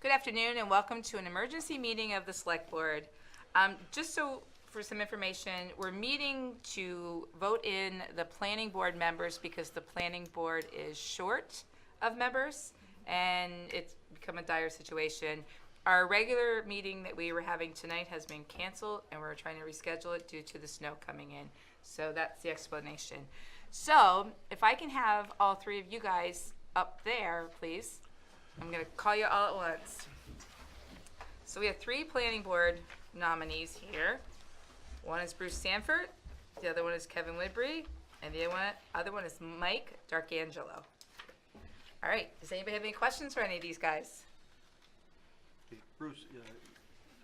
Good afternoon and welcome to an emergency meeting of the Select Board. Just so for some information, we're meeting to vote in the planning board members because the planning board is short of members and it's become a dire situation. Our regular meeting that we were having tonight has been canceled and we're trying to reschedule it due to the snow coming in. So that's the explanation. So if I can have all three of you guys up there, please. I'm going to call you all at once. So we have three planning board nominees here. One is Bruce Sanford, the other one is Kevin Woodbury, and the other one is Mike Darkangelo. All right, does anybody have any questions for any of these guys? Bruce,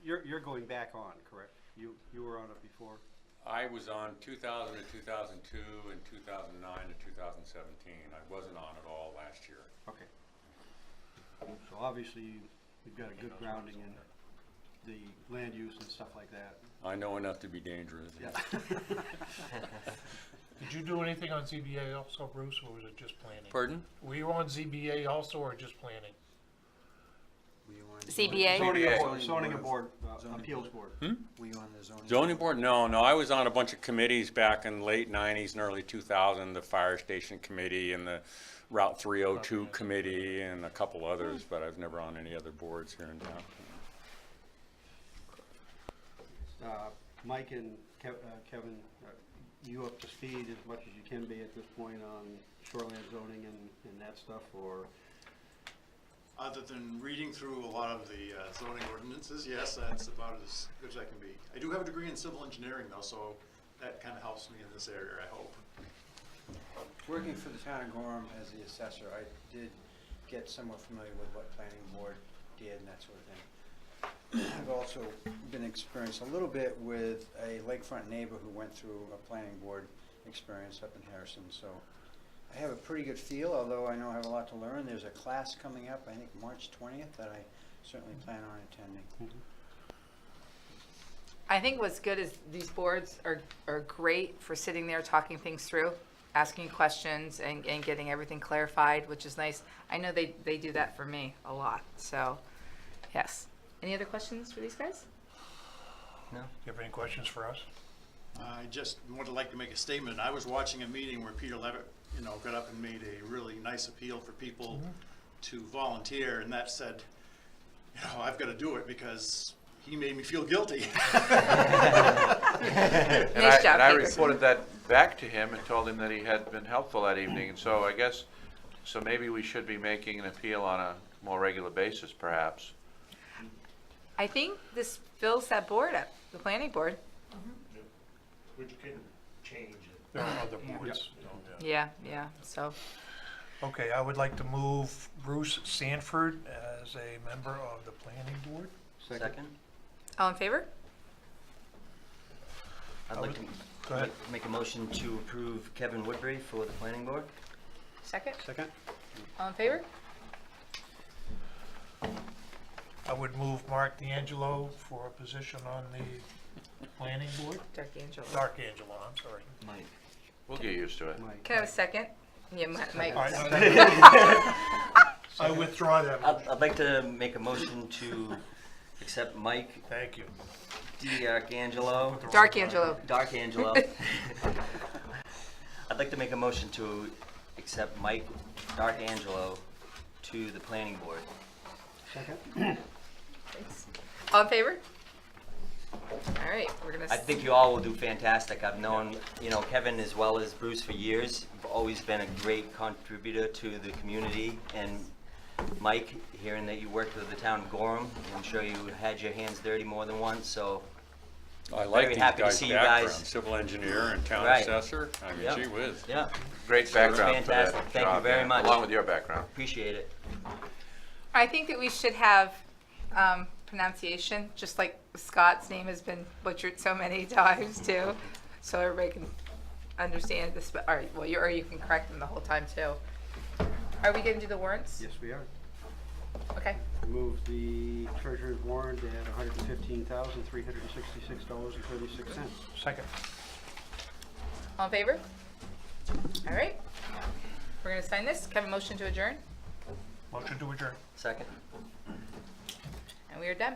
you're going back on, correct? You were on it before? I was on 2000 to 2002 and 2009 to 2017. I wasn't on at all last year. Okay. So obviously you've got a good grounding in the land use and stuff like that. I know enough to be dangerous. Yeah. Did you do anything on ZBA also, Bruce, or was it just planning? Pardon? Were you on ZBA also, or just planning? CBA? Zoning board, appeals board. Were you on the zoning? Zoning board? No, I was on a bunch of committees back in the late 90s and early 2000, the fire station committee and the Route 302 committee and a couple others, but I've never on any other boards here in town. Mike and Kevin, you up to speed as much as you can be at this point on shoreline zoning and that stuff, or? Other than reading through a lot of the zoning ordinances, yes, that's about as good as I can be. I do have a degree in civil engineering though, so that kind of helps me in this area, I hope. Working for the town of Gorham as the assessor, I did get somewhat familiar with what planning board did and that sort of thing. I've also been experienced a little bit with a lakefront neighbor who went through a planning board experience up in Harrison, so I have a pretty good feel, although I know I have a lot to learn. There's a class coming up, I think March 20th, that I certainly plan on attending. Mm-hmm. I think what's good is these boards are great for sitting there talking things through, asking questions and getting everything clarified, which is nice. I know they do that for me a lot, so yes. Any other questions for these guys? No. Do you have any questions for us? I just would like to make a statement. I was watching a meeting where Peter Levitt, got up and made a really nice appeal for people to volunteer, and that said, I've got to do it because he made me feel guilty. Nice job, I Peter. reported that back to him and told him that he had been helpful that evening, and so I guess, maybe we should be making an appeal on a more regular basis, perhaps. I think this fills that board up, the planning board. Which can change it. There are other boards. Yeah, so. Okay, I would like to move Bruce Sanford as a member of the planning board. Second? All in favor? I'd like to Go ahead. make a motion to approve Kevin Woodbury for the planning board. Second? Second? All in favor? I would move Mark D'Angelo for a position on the planning board. Darkangelo. Darkangelo, I'm sorry. Mike. We'll get used to it. Mike. Can I have a second? Yeah, Mike. All right. I withdraw that motion. I'd like to make a motion to accept Mike Thank you. D'Angelo. Darkangelo. Darkangelo. I'd like to make a motion to accept Mike Darkangelo to the planning board. Second? Thanks. All in favor? All right, we're gonna. I think you all will do fantastic. I've known, Kevin as well as Bruce for years. You've always been a great contributor to the community. And Mike, hearing that you worked with the town of Gorham, I'm sure you had your hands dirty more than once, so I like Very these happy to guys' see you background. guys. Civil engineer and town Right. assessor. I mean, Yep. gee whiz. yeah, Great So it's background for that fantastic. Thank you job, very yeah, much. along with your background. appreciate it. I think that we should have pronunciation, just like Scott's name has been butchered so many times too, so everybody can understand this. But all right, well, or you can correct them the whole time too. Are we going to do the warrants? Yes, we are. Okay. Move the treasurer's warrant at $115,366.36. Second. All in favor? All right. We're going to sign this. Can I have a motion to adjourn? Motion to adjourn. Second. And we are done.